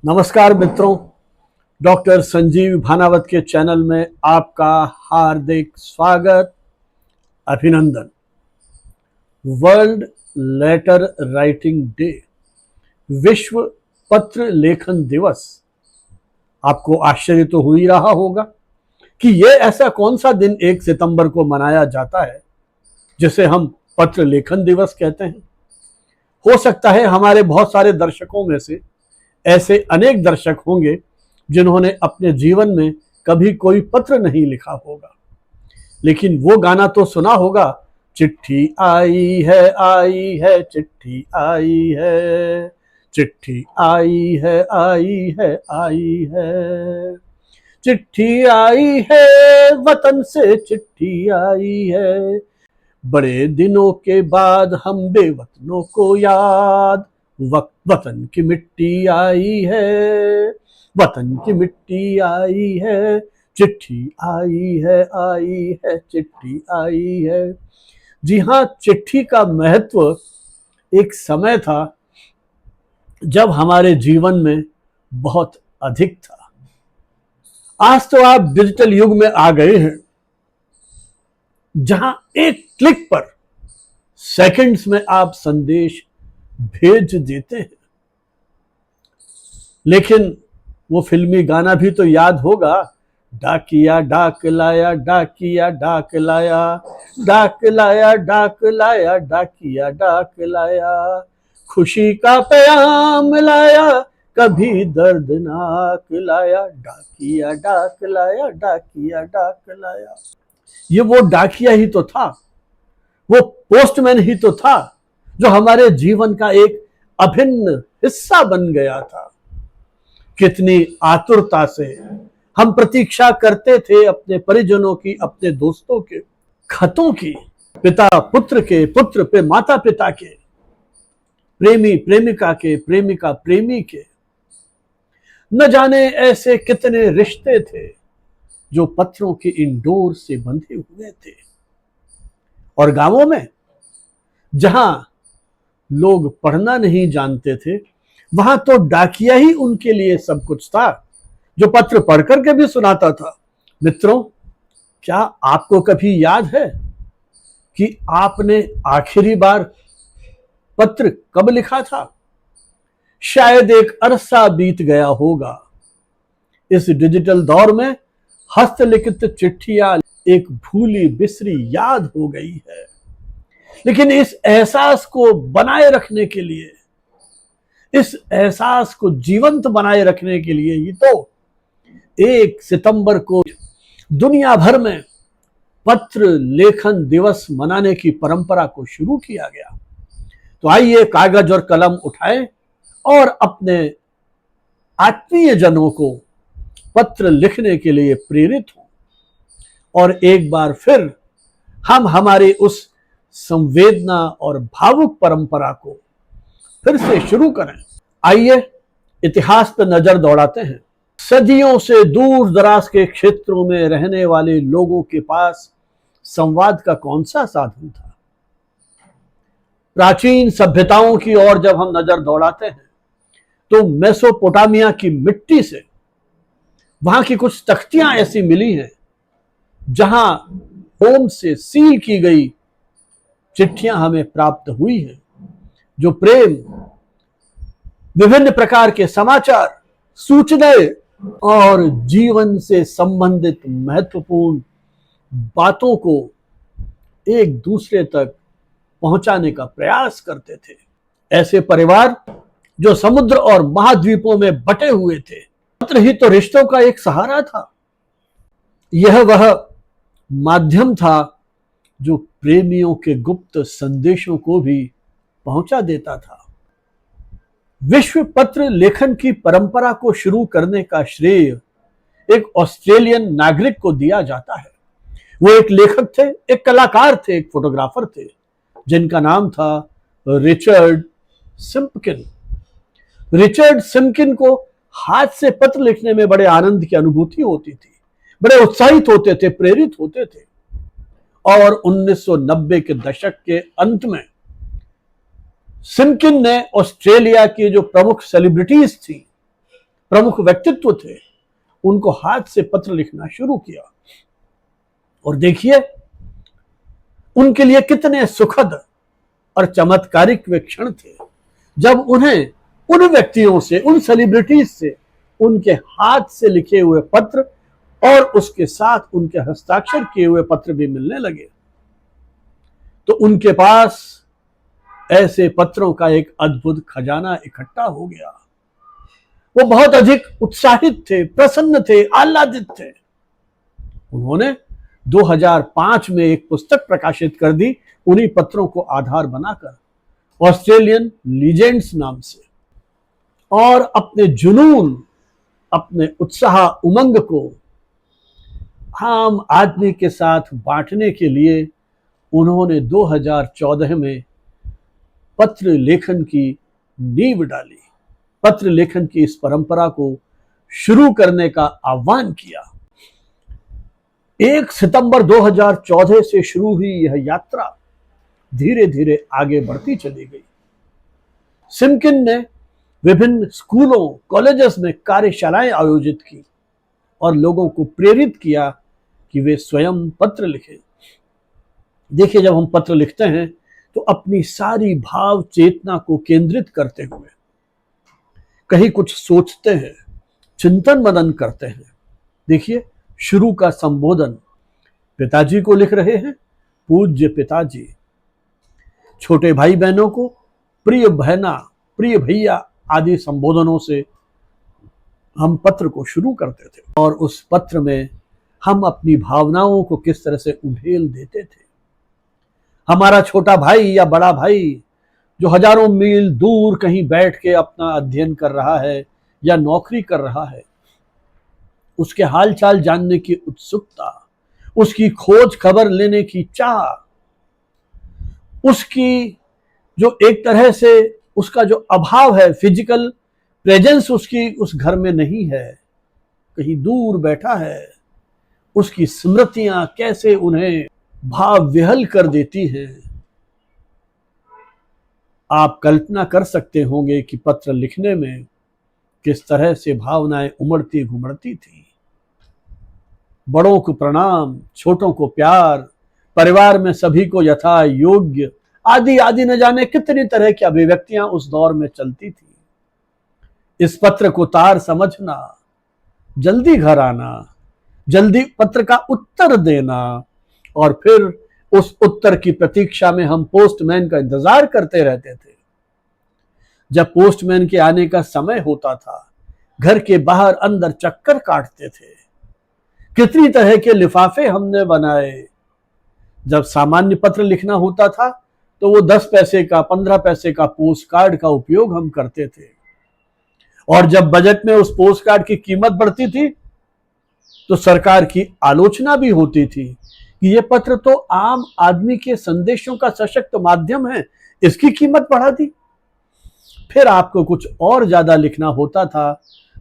नमस्कार मित्रों, डॉक्टर संजीव भानावत के चैनल में आपका हार्दिक स्वागत, अभिनंदन। वर्ल्ड लेटर राइटिंग डे, विश्व पत्र लेखन दिवस। आपको आश्चर्य तो हो ही रहा होगा कि ये ऐसा कौन सा दिन 1 सितंबर को मनाया जाता है जिसे हम पत्र लेखन दिवस कहते हैं। हो सकता है हमारे बहुत सारे दर्शकों में से ऐसे अनेक दर्शक होंगे जिन्होंने अपने जीवन में कभी कोई पत्र नहीं लिखा होगा, लेकिन वो गाना तो सुना होगा, चिट्ठी आई है चिट्ठी आई है, चिट्ठी आई है आई है, चिट्ठी आई है वतन से चिट्ठी आई है, बड़े दिनों के बाद हम बेवतनों को याद, वतन की मिट्टी आई है, वतन की मिट्टी आई है, चिट्ठी आई है चिट्ठी आई है। जी हाँ, चिट्ठी का महत्व एक समय था जब हमारे जीवन में बहुत अधिक था। आज तो आप डिजिटल युग में आ गए हैं जहां एक क्लिक पर सेकंड्स में आप संदेश भेज देते हैं। लेकिन वो फिल्मी गाना भी तो याद होगा, डाकिया डाक लाया डाकिया डाक लाया, डाक लाया डाक लाया डाकिया डाक लाया, खुशी का पैगाम लाया कभी दर्दनाक लाया, डाकिया डाक लाया डाकिया डाक लाया। ये वो डाकिया ही तो था, वो पोस्टमैन ही तो था जो हमारे जीवन का एक अभिन्न हिस्सा बन गया था। कितनी आतुरता से हम प्रतीक्षा करते थे अपने परिजनों की, अपने दोस्तों के खतों की, पिता पुत्र के, पुत्र पे माता पिता के, प्रेमी प्रेमिका के, प्रेमिका प्रेमी के। न जाने ऐसे कितने रिश्ते थे जो पत्रों के इन डोर से बंधे हुए थे। और गांवों में जहां लोग पढ़ना नहीं जानते थे, वहां तो डाकिया ही उनके लिए सब कुछ था, जो पत्र पढ़ करके भी सुनाता था। मित्रों, क्या आपको कभी याद है कि आपने आखिरी बार पत्र कब लिखा था? शायद एक अरसा बीत गया होगा। इस डिजिटल दौर में हस्तलिखित चिट्ठियां एक भूली बिसरी याद हो गई है। लेकिन इस एहसास को बनाए रखने के लिए, इस एहसास को जीवंत बनाए रखने के लिए ही तो 1 सितंबर को दुनिया भर में पत्र लेखन दिवस मनाने की परंपरा को शुरू किया गया। तो आइए कागज और कलम उठाएं और अपने आत्मीय जनों को पत्र लिखने के लिए प्रेरित हों और एक बार फिर हम हमारी उस संवेदना और भावुक परंपरा को फिर से शुरू करें। आइए इतिहास पर नजर दौड़ाते हैं। सदियों से दूर दराज के क्षेत्रों में रहने वाले लोगों के पास संवाद का कौन सा साधन था? प्राचीन सभ्यताओं की ओर जब हम नजर दौड़ाते हैं तो मेसोपोटामिया की मिट्टी से वहां की कुछ तख्तियां ऐसी मिली हैं जहां मोम से सील की गई चिट्ठियां हमें प्राप्त हुई हैं, जो प्रेम, विभिन्न प्रकार के समाचार, सूचनाएं और जीवन से संबंधित महत्वपूर्ण बातों को एक दूसरे तक पहुंचाने का प्रयास करते थे। ऐसे परिवार जो समुद्र और महाद्वीपों में बटे हुए थे, पत्र ही तो रिश्तों का एक सहारा था। यह वह माध्यम था जो प्रेमियों के गुप्त संदेशों को भी पहुंचा देता था। विश्व पत्र लेखन की परंपरा को शुरू करने का श्रेय एक ऑस्ट्रेलियन नागरिक को दिया जाता है। वो एक लेखक थे, एक कलाकार थे, एक फोटोग्राफर थे, जिनका नाम था रिचर्ड सिम्पकिन। रिचर्ड सिम्पकिन को हाथ से पत्र लिखने में बड़े आनंद की अनुभूति होती थी, बड़े उत्साहित होते थे, प्रेरित होते थे। और 1990 के दशक के अंत में सिम्पकिन ने ऑस्ट्रेलिया की जो प्रमुख सेलिब्रिटीज थी प्रमुख व्यक्तित्व थे, उनको हाथ से पत्र लिखना शुरू किया। और देखिए उनके लिए कितने सुखद और चमत्कारिक वे क्षण थे जब उन्हें उन व्यक्तियों से, उन सेलिब्रिटीज से उनके हाथ से लिखे हुए पत्र और उसके साथ उनके हस्ताक्षर किए हुए पत्र भी मिलने लगे। तो उनके पास ऐसे पत्रों का एक अद्भुत खजाना इकट्ठा हो गया। वो बहुत अधिक उत्साहित थे, प्रसन्न थे, आह्लादित थे। उन्होंने 2005 में एक पुस्तक प्रकाशित कर दी, उन्हीं पत्रों को आधार बनाकर, ऑस्ट्रेलियन लीजेंड्स नाम से। और अपने जुनून, अपने उत्साह, उमंग को आम आदमी के साथ बांटने के लिए उन्होंने 2014 में पत्र लेखन की नींव डाली, पत्र लेखन की इस परंपरा को शुरू करने का आह्वान किया। 1 सितंबर 2014 से शुरू हुई यह यात्रा धीरे धीरे आगे बढ़ती चली गई। सिमकिन ने विभिन्न स्कूलों, कॉलेजेस में कार्यशालाएं आयोजित की और लोगों को प्रेरित किया कि वे स्वयं पत्र लिखें। देखिए, जब हम पत्र लिखते हैं तो अपनी सारी भाव चेतना को केंद्रित करते हुए कहीं कुछ सोचते हैं, चिंतन मनन करते हैं। देखिए, शुरू का संबोधन पिताजी को लिख रहे हैं, पूज्य पिताजी। छोटे भाई बहनों को प्रिय बहना, प्रिय भैया आदि संबोधनों से हम पत्र को शुरू करते थे और उस पत्र में हम अपनी भावनाओं को किस तरह से उड़ेल देते थे। हमारा छोटा भाई या बड़ा भाई जो हजारों मील दूर कहीं बैठ के अपना अध्ययन कर रहा है या नौकरी कर रहा है, उसके हालचाल जानने की उत्सुकता, उसकी खोज खबर लेने की चाह, उसकी जो एक तरह से उसका जो अभाव है, फिजिकल प्रेजेंस उसकी उस घर में नहीं है, कहीं दूर बैठा है, उसकी स्मृतियां कैसे उन्हें भाव विहल कर देती हैं। आप कल्पना कर सकते होंगे कि पत्र लिखने में किस तरह से भावनाएं उमड़ती घुमड़ती थी। बड़ों को प्रणाम, छोटों को प्यार, परिवार में सभी को यथा योग्य, आदि आदि न जाने कितनी तरह की अभिव्यक्तियां उस दौर में चलती थी। इस पत्र को तार समझना, जल्दी घर आना, जल्दी पत्र का उत्तर देना और फिर उस उत्तर की प्रतीक्षा में हम पोस्टमैन का इंतजार करते रहते थे। जब पोस्टमैन के आने का समय होता था, घर के बाहर अंदर चक्कर काटते थे। कितनी तरह के लिफाफे हमने बनाए। जब सामान्य पत्र लिखना होता था तो वो 10 पैसे का, 15 पैसे का पोस्ट कार्ड का उपयोग हम करते थे। और जब बजट में उस पोस्ट कार्ड की कीमत बढ़ती थी तो सरकार की आलोचना भी होती थी कि ये पत्र तो आम आदमी के संदेशों का सशक्त माध्यम है, इसकी कीमत बढ़ा दी। फिर आपको कुछ और ज्यादा लिखना होता था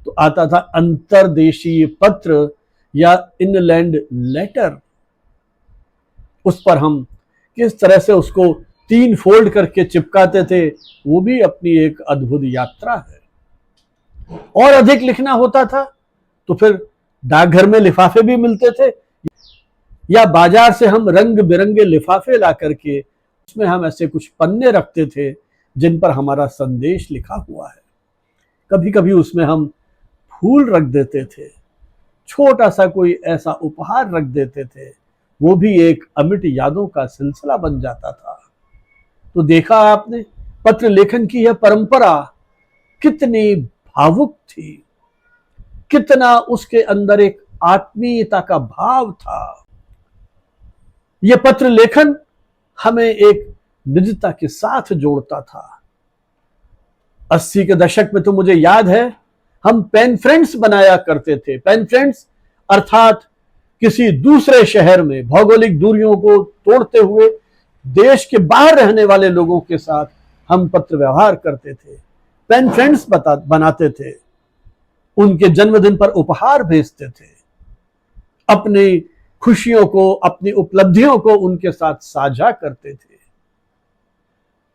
तो आता था अंतर्देशीय पत्र या इनलैंड लेटर। उस पर हम किस तरह से उसको 3 फोल्ड करके चिपकाते थे, वो भी अपनी एक अद्भुत यात्रा है। और अधिक लिखना होता था तो फिर डाकघर में लिफाफे भी मिलते थे या बाजार से हम रंग बिरंगे लिफाफे ला करके उसमें हम ऐसे कुछ पन्ने रखते थे जिन पर हमारा संदेश लिखा हुआ है। कभी कभी उसमें हम फूल रख देते थे, छोटा सा कोई ऐसा उपहार रख देते थे, वो भी एक अमिट यादों का सिलसिला बन जाता था। तो देखा आपने, पत्र लेखन की यह परंपरा कितनी भावुक थी, कितना उसके अंदर एक आत्मीयता का भाव था। यह पत्र लेखन हमें एक निजता के साथ जोड़ता था। 80 के दशक में तो मुझे याद है हम पेन फ्रेंड्स बनाया करते थे। पेन फ्रेंड्स अर्थात किसी दूसरे शहर में भौगोलिक दूरियों को तोड़ते हुए देश के बाहर रहने वाले लोगों के साथ हम पत्र व्यवहार करते थे, पेन फ्रेंड्स बनाते थे, उनके जन्मदिन पर उपहार भेजते थे, अपनी खुशियों को, अपनी उपलब्धियों को उनके साथ साझा करते थे।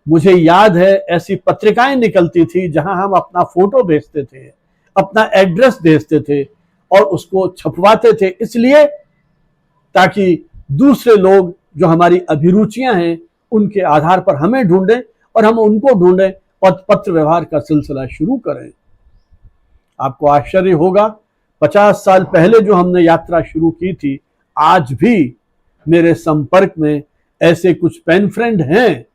मुझे याद है ऐसी पत्रिकाएं निकलती थी जहां हम अपना फोटो भेजते थे, अपना एड्रेस भेजते थे और उसको छपवाते थे, इसलिए ताकि दूसरे लोग जो हमारी अभिरुचियां हैं उनके आधार पर हमें ढूंढें और हम उनको ढूंढें और पत्र व्यवहार का सिलसिला शुरू करें। आपको आश्चर्य होगा, 50 साल पहले जो हमने यात्रा शुरू की थी, आज भी मेरे संपर्क में ऐसे कुछ पेन फ्रेंड हैं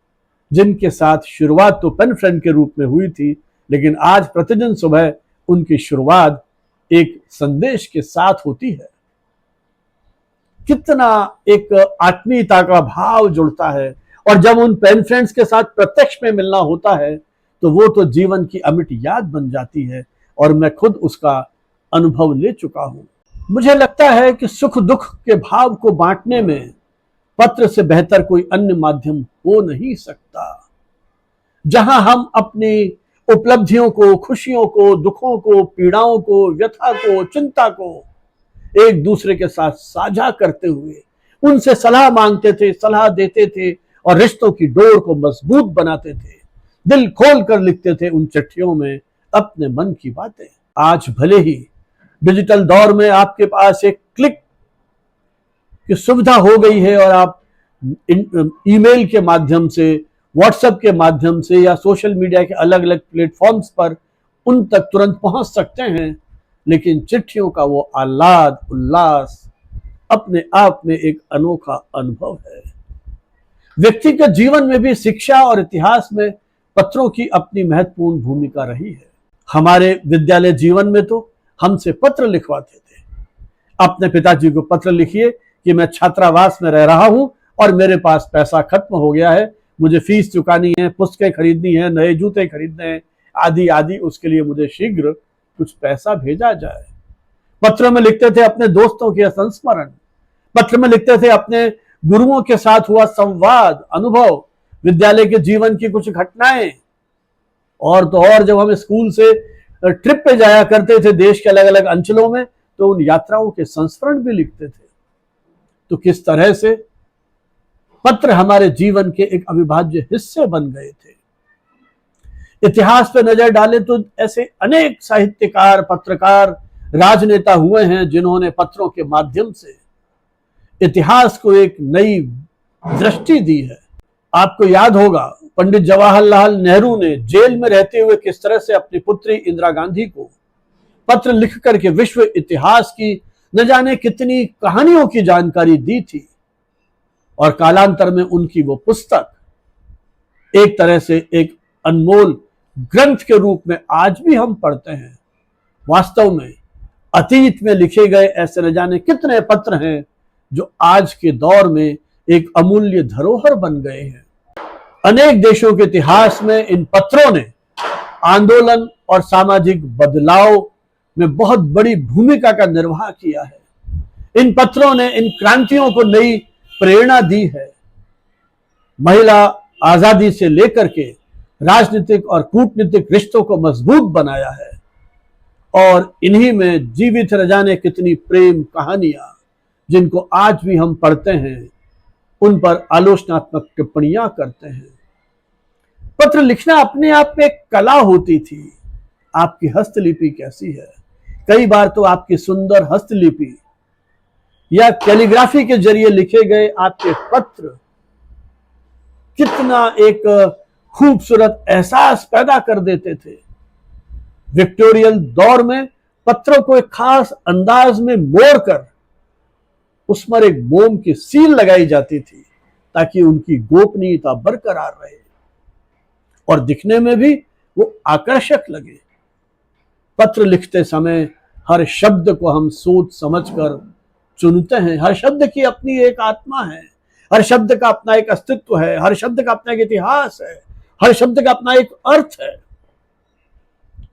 जिनके साथ शुरुआत तो पेन फ्रेंड के रूप में हुई थी, लेकिन आज प्रतिदिन सुबह उनकी शुरुआत एक संदेश के साथ होती है। कितना एक आत्मीयता का भाव जुड़ता है, और जब उन पेन फ्रेंड्स के साथ प्रत्यक्ष में मिलना होता है तो वो तो जीवन की अमिट याद बन जाती है, और मैं खुद उसका अनुभव ले चुका हूं। मुझे लगता है कि सुख दुख के भाव को बांटने में पत्र से बेहतर कोई अन्य माध्यम हो नहीं सकता, जहां हम अपनी उपलब्धियों को, खुशियों को, दुखों को, पीड़ाओं को, व्यथा को, चिंता को एक दूसरे के साथ साझा करते हुए उनसे सलाह मांगते थे, सलाह देते थे और रिश्तों की डोर को मजबूत बनाते थे। दिल खोल कर लिखते थे उन चिट्ठियों में अपने मन की बातें। आज भले ही डिजिटल दौर में आपके पास एक क्लिक की सुविधा हो गई है और आप ईमेल के माध्यम से, व्हाट्सएप के माध्यम से या सोशल मीडिया के अलग अलग प्लेटफॉर्म्स पर उन तक तुरंत पहुंच सकते हैं, लेकिन चिट्ठियों का वो आह्लाद उल्लास अपने आप में एक अनोखा अनुभव है। व्यक्तिगत जीवन में भी शिक्षा और इतिहास में पत्रों की अपनी महत्वपूर्ण भूमिका रही है। हमारे विद्यालय जीवन में तो हमसे पत्र लिखवाते थे। अपने पिताजी को पत्र लिखिए कि मैं छात्रावास में रह रहा हूं और मेरे पास पैसा खत्म हो गया है, मुझे फीस चुकानी है, पुस्तकें खरीदनी है, नए जूते खरीदने हैं, आदि आदि, उसके लिए मुझे शीघ्र कुछ पैसा भेजा जाए। पत्र में लिखते थे अपने दोस्तों के संस्मरण, पत्र में लिखते थे अपने गुरुओं के साथ हुआ संवाद, अनुभव, विद्यालय के जीवन की कुछ घटनाएं, और तो और जब हम स्कूल से ट्रिप पे जाया करते थे देश के अलग अलग अंचलों में, तो उन यात्राओं के संस्मरण भी लिखते थे। तो किस तरह से पत्र हमारे जीवन के एक अविभाज्य हिस्से बन गए थे। इतिहास पर नजर डालें तो ऐसे अनेक साहित्यकार, पत्रकार, राजनेता हुए हैं जिन्होंने पत्रों के माध्यम से इतिहास को एक नई दृष्टि दी है। आपको याद होगा पंडित जवाहरलाल नेहरू ने जेल में रहते हुए किस तरह से अपनी पुत्री इंदिरा गांधी को पत्र लिख करके विश्व इतिहास की न जाने कितनी कहानियों की जानकारी दी थी, और कालांतर में उनकी वो पुस्तक एक तरह से एक अनमोल ग्रंथ के रूप में आज भी हम पढ़ते हैं। वास्तव में अतीत में लिखे गए ऐसे न जाने कितने पत्र हैं जो आज के दौर में एक अमूल्य धरोहर बन गए हैं। अनेक देशों के इतिहास में इन पत्रों ने आंदोलन और सामाजिक बदलाव में बहुत बड़ी भूमिका का निर्वाह किया है। इन पत्रों ने इन क्रांतियों को नई प्रेरणा दी है। महिला आजादी से लेकर के राजनीतिक और कूटनीतिक रिश्तों को मजबूत बनाया है, और इन्हीं में जीवित रह जाने कितनी प्रेम कहानियां जिनको आज भी हम पढ़ते हैं, उन पर आलोचनात्मक टिप्पणियां करते हैं। पत्र लिखना अपने आप में एक कला होती थी। आपकी हस्तलिपि कैसी है? कई बार तो आपकी सुंदर हस्तलिपि या कैलीग्राफी के जरिए लिखे गए आपके पत्र कितना एक खूबसूरत एहसास पैदा कर देते थे। विक्टोरियल दौर में पत्रों को एक खास अंदाज में मोड़कर उस पर एक मोम की सील लगाई जाती थी ताकि उनकी गोपनीयता बरकरार रहे और दिखने में भी वो आकर्षक लगे। पत्र लिखते समय हर शब्द को हम सोच समझकर चुनते हैं। हर शब्द की अपनी एक आत्मा है, हर शब्द का अपना एक अस्तित्व है, हर शब्द का अपना एक इतिहास है, हर शब्द का अपना एक अर्थ है।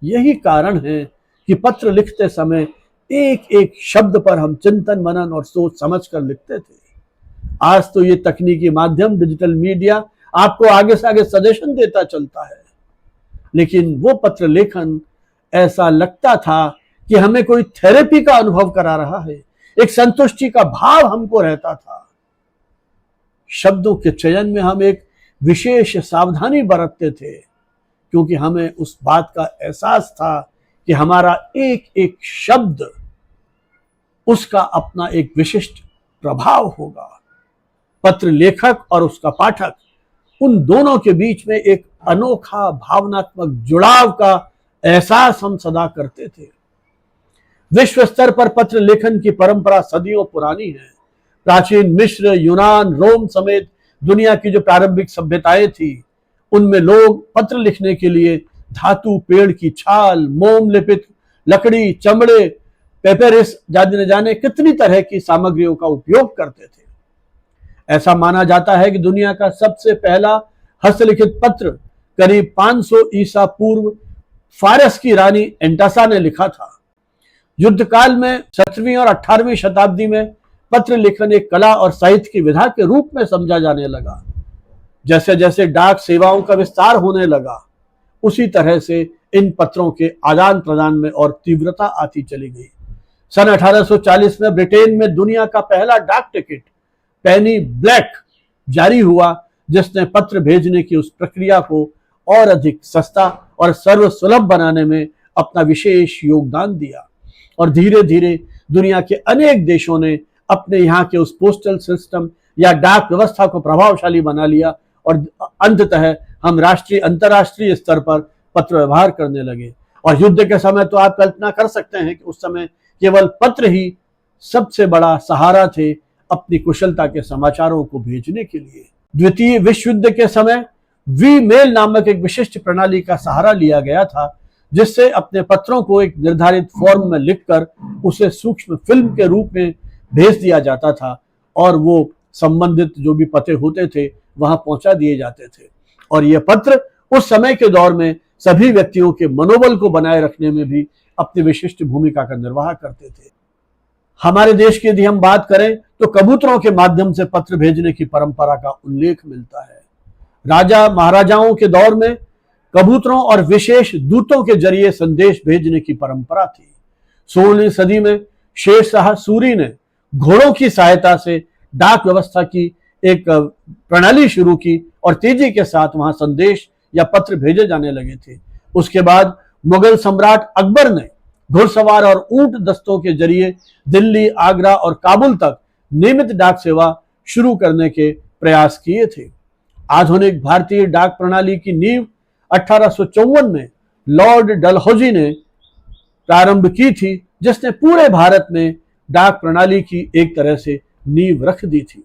यही कारण है कि पत्र लिखते समय एक एक शब्द पर हम चिंतन मनन और सोच समझ कर लिखते थे। आज तो ये तकनीकी माध्यम, डिजिटल मीडिया आपको आगे से आगे सजेशन देता चलता है, लेकिन वो पत्र लेखन ऐसा लगता था कि हमें कोई थेरेपी का अनुभव करा रहा है, एक संतुष्टि का भाव हमको रहता था। शब्दों के चयन में हम एक विशेष सावधानी बरतते थे, क्योंकि हमें उस बात का एहसास था कि हमारा एक एक शब्द उसका अपना एक विशिष्ट प्रभाव होगा। पत्र लेखक और उसका पाठक, उन दोनों के बीच में एक अनोखा भावनात्मक जुड़ाव का एहसास हम सदा करते थे। विश्व स्तर पर पत्र लेखन की परंपरा सदियों पुरानी है। प्राचीन मिस्र, यूनान, रोम समेत दुनिया की जो प्रारंभिक सभ्यताएं थी, उनमें लोग पत्र लिखने के लिए धातु, पेड़ की छाल, मोम लेपित लकड़ी, चमड़े, पेपेरिस जाने जाने कितनी तरह की सामग्रियों का उपयोग करते थे। ऐसा माना जाता है कि दुनिया का सबसे पहला हस्तलिखित पत्र करीब 500 ईसा पूर्व फारस की रानी एंटासा ने लिखा था। युद्ध काल में 17वीं और 18वीं शताब्दी में पत्र लेखन एक कला और साहित्य की विधा के रूप में समझा जाने लगा। जैसे जैसे डाक सेवाओं का विस्तार होने लगा, उसी तरह से इन पत्रों के आदान प्रदान में और तीव्रता आती चली गई। सन 1840 में ब्रिटेन में दुनिया का पहला डाक टिकट पेनी ब्लैक जारी हुआ, जिसने पत्र भेजने की उस प्रक्रिया को और अधिक सस्ता और सर्वसुलभ बनाने में अपना विशेष योगदान दिया। और धीरे धीरे दुनिया के अनेक देशों ने अपने यहाँ के उस पोस्टल सिस्टम या डाक व्यवस्था को प्रभावशाली बना लिया और अंततः हम राष्ट्रीय अंतर्राष्ट्रीय स्तर पर पत्र व्यवहार करने लगे। और युद्ध के समय तो आप कल्पना कर सकते हैं कि उस समय केवल पत्र ही सबसे बड़ा सहारा थे अपनी कुशलता के समाचारों को भेजने के लिए। द्वितीय विश्व युद्ध के समय वी मेल नामक एक विशिष्ट प्रणाली का सहारा लिया गया था, जिससे अपने पत्रों को एक निर्धारित फॉर्म में लिखकर उसे सूक्ष्म फिल्म के रूप में भेज दिया जाता था और वो संबंधित जो भी पते होते थे वहां पहुंचा दिए जाते थे। और ये पत्र उस समय के दौर में सभी व्यक्तियों के मनोबल को बनाए रखने में भी अपनी विशिष्ट भूमिका का निर्वाह करते थे। हमारे देश की यदि हम बात करें तो कबूतरों के माध्यम से पत्र भेजने की परंपरा का उल्लेख मिलता है। राजा महाराजाओं के दौर में कबूतरों और विशेष दूतों के जरिए संदेश भेजने की परंपरा थी। 16वीं सदी में शेर शाह सूरी ने घोड़ों की सहायता से डाक व्यवस्था की एक प्रणाली शुरू की और तेजी के साथ वहां संदेश या पत्र भेजे जाने लगे थे। उसके बाद मुगल सम्राट अकबर ने घुड़सवार और ऊंट दस्तों के जरिए दिल्ली, आगरा और काबुल तक नियमित डाक सेवा शुरू करने के प्रयास किए थे। आधुनिक भारतीय डाक प्रणाली की नींव 1854 में लॉर्ड डलहौजी ने प्रारंभ की थी, जिसने पूरे भारत में डाक प्रणाली की एक तरह से नींव रख दी थी।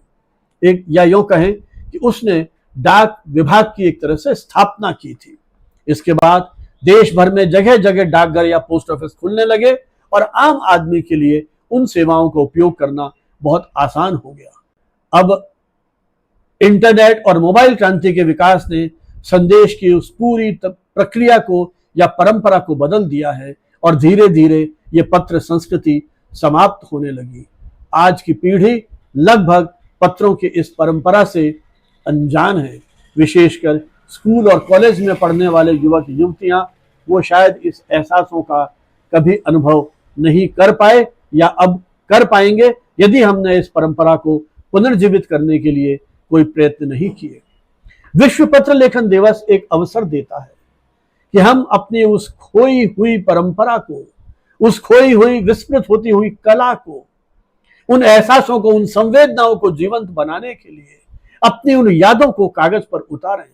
एक या यूं कहें कि उसने डाक विभाग की एक तरह से स्थापना की थी। इसके बाद देश भर में जगह जगह डाकघर या पोस्ट ऑफिस खुलने लगे और आम आदमी के लिए उन सेवाओं का उपयोग करना बहुत आसान हो गया। अब इंटरनेट और मोबाइल क्रांति के विकास ने संदेश की उस पूरी प्रक्रिया को या परंपरा को बदल दिया है और धीरे धीरे ये पत्र संस्कृति समाप्त होने लगी। आज की पीढ़ी लगभग पत्रों की इस परंपरा से अनजान है। विशेषकर स्कूल और कॉलेज में पढ़ने वाले युवक युवतियां, वो शायद इस एहसासों का कभी अनुभव नहीं कर पाए या अब कर पाएंगे यदि हमने इस परंपरा को पुनर्जीवित करने के लिए कोई प्रयत्न नहीं किए। विश्व पत्र लेखन दिवस एक अवसर देता है कि हम अपनी उस खोई हुई परंपरा को, उस खोई हुई विस्मृत होती हुई कला को, उन एहसासों को, उन संवेदनाओं को जीवंत बनाने के लिए अपनी उन यादों को कागज पर उतारें।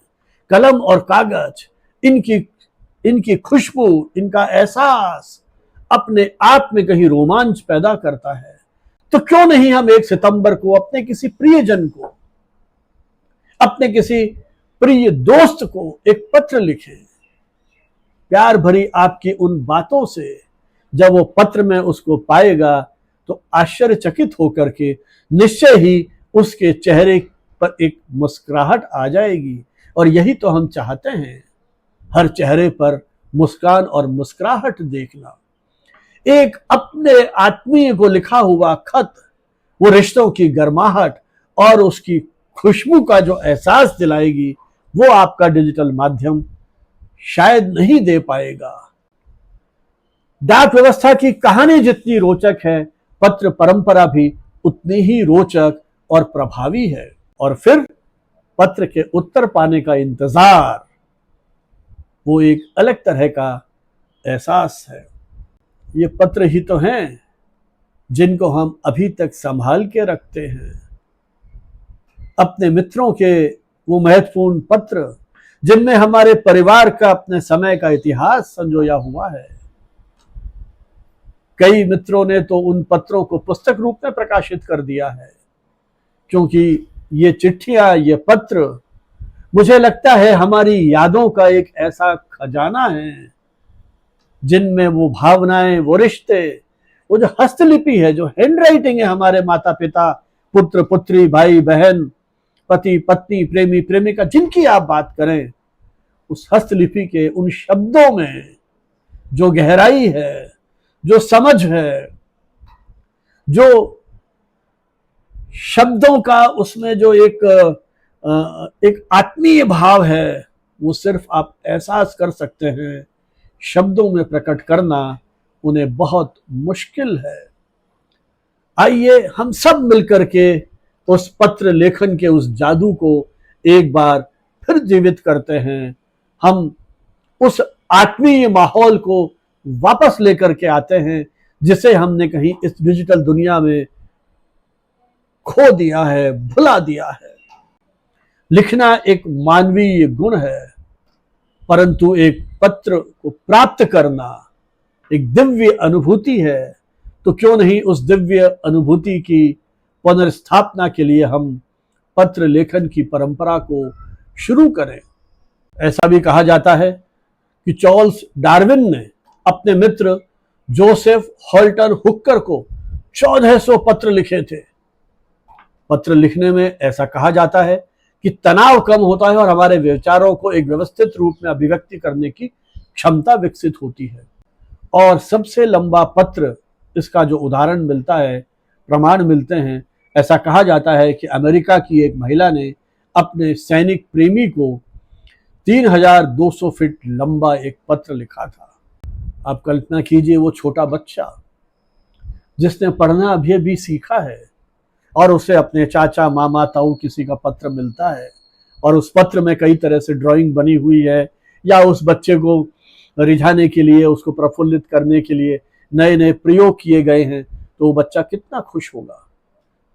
कलम और कागज, इनकी खुशबू, इनका एहसास अपने आप में कहीं रोमांच पैदा करता है। तो क्यों नहीं हम 1 सितंबर को अपने किसी प्रियजन को, अपने किसी प्रिय दोस्त को एक पत्र लिखें। प्यार भरी आपकी उन बातों से जब वो पत्र में उसको पाएगा तो आश्चर्यचकित होकर के निश्चय ही उसके चेहरे पर एक मुस्कुराहट आ जाएगी। और यही तो हम चाहते हैं, हर चेहरे पर मुस्कान और मुस्कुराहट देखना। एक अपने आत्मीय को लिखा हुआ खत, वो रिश्तों की गर्माहट और उसकी खुशबू का जो एहसास दिलाएगी, वो आपका डिजिटल माध्यम शायद नहीं दे पाएगा। डाक व्यवस्था की कहानी जितनी रोचक है, पत्र परंपरा भी उतनी ही रोचक और प्रभावी है। और फिर पत्र के उत्तर पाने का इंतजार, वो एक अलग तरह का एहसास है। ये पत्र ही तो हैं जिनको हम अभी तक संभाल के रखते हैं, अपने मित्रों के वो महत्वपूर्ण पत्र जिनमें हमारे परिवार का अपने समय का इतिहास संजोया हुआ है। कई मित्रों ने तो उन पत्रों को पुस्तक रूप में प्रकाशित कर दिया है, क्योंकि ये चिट्ठियां, ये पत्र मुझे लगता है हमारी यादों का एक ऐसा खजाना है जिनमें वो भावनाएं, वो रिश्ते, वो जो हस्तलिपि है, जो हैंड राइटिंग है हमारे माता पिता, पुत्र पुत्री, भाई बहन, पति पत्नी, प्रेमी प्रेमिका, जिनकी आप बात करें, उस हस्तलिपि के उन शब्दों में जो गहराई है, जो समझ है, जो शब्दों का उसमें जो एक आत्मीय भाव है, वो सिर्फ आप एहसास कर सकते हैं। शब्दों में प्रकट करना उन्हें बहुत मुश्किल है। आइए हम सब मिलकर के उस पत्र लेखन के उस जादू को एक बार फिर जीवित करते हैं। हम उस आत्मीय माहौल को वापस लेकर के आते हैं जिसे हमने कहीं इस डिजिटल दुनिया में खो दिया है, भुला दिया है। लिखना एक मानवीय गुण है, परंतु एक पत्र को प्राप्त करना एक दिव्य अनुभूति है। तो क्यों नहीं उस दिव्य अनुभूति की पुनर्स्थापना के लिए हम पत्र लेखन की परंपरा को शुरू करें। ऐसा भी कहा जाता है कि चार्ल्स डार्विन ने अपने मित्र जोसेफ हॉल्टन हुकर को 1400 पत्र लिखे थे। पत्र लिखने में ऐसा कहा जाता है कि तनाव कम होता है और हमारे विचारों को एक व्यवस्थित रूप में अभिव्यक्ति करने की क्षमता विकसित होती है। और सबसे लंबा पत्र, इसका जो उदाहरण मिलता है, प्रमाण मिलते हैं, ऐसा कहा जाता है कि अमेरिका की एक महिला ने अपने सैनिक प्रेमी को 3200 फीट लंबा एक पत्र लिखा था। आप कल्पना कीजिए, वो छोटा बच्चा जिसने पढ़ना अभी सीखा है और उसे अपने चाचा, मामा, ताऊ किसी का पत्र मिलता है और उस पत्र में कई तरह से ड्राइंग बनी हुई है, या उस बच्चे को रिझाने के लिए, उसको प्रफुल्लित करने के लिए नए नए प्रयोग किए गए हैं, तो वो बच्चा कितना खुश होगा।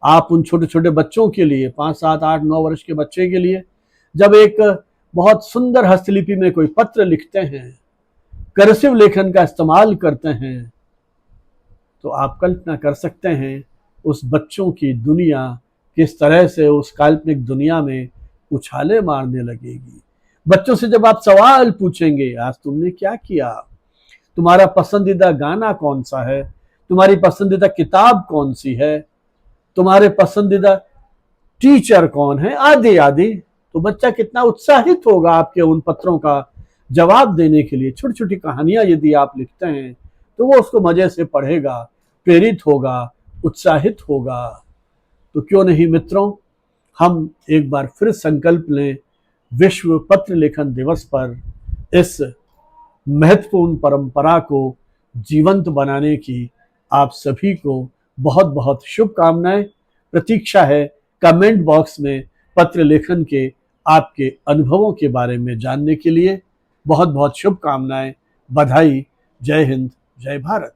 आप उन छोटे छोटे बच्चों के लिए, 5, 7, 8, 9 वर्ष के बच्चे के लिए जब एक बहुत सुंदर हस्तलिपि में कोई पत्र लिखते हैं, कर्सिव लेखन का इस्तेमाल करते हैं, तो आप कल्पना कर सकते हैं उस बच्चों की दुनिया किस तरह से उस काल्पनिक दुनिया में उछाले मारने लगेगी। बच्चों से जब आप सवाल पूछेंगे, आज तुमने क्या किया, तुम्हारा पसंदीदा गाना कौन सा है, तुम्हारी पसंदीदा किताब कौन सी है, तुम्हारे पसंदीदा टीचर कौन है, आदि आदि, तो बच्चा कितना उत्साहित होगा आपके उन पत्रों का जवाब देने के लिए। छोटी छोटी कहानियां यदि आप लिखते हैं तो वो उसको मजे से पढ़ेगा, प्रेरित होगा, उत्साहित होगा। तो क्यों नहीं मित्रों, हम एक बार फिर संकल्प लें, विश्व पत्र लेखन दिवस पर इस महत्वपूर्ण परंपरा को जीवंत बनाने की आप सभी को बहुत बहुत शुभकामनाएं। प्रतीक्षा है कमेंट बॉक्स में पत्र लेखन के आपके अनुभवों के बारे में जानने के लिए। बहुत बहुत शुभकामनाएं, बधाई, जय हिंद, जय भारत।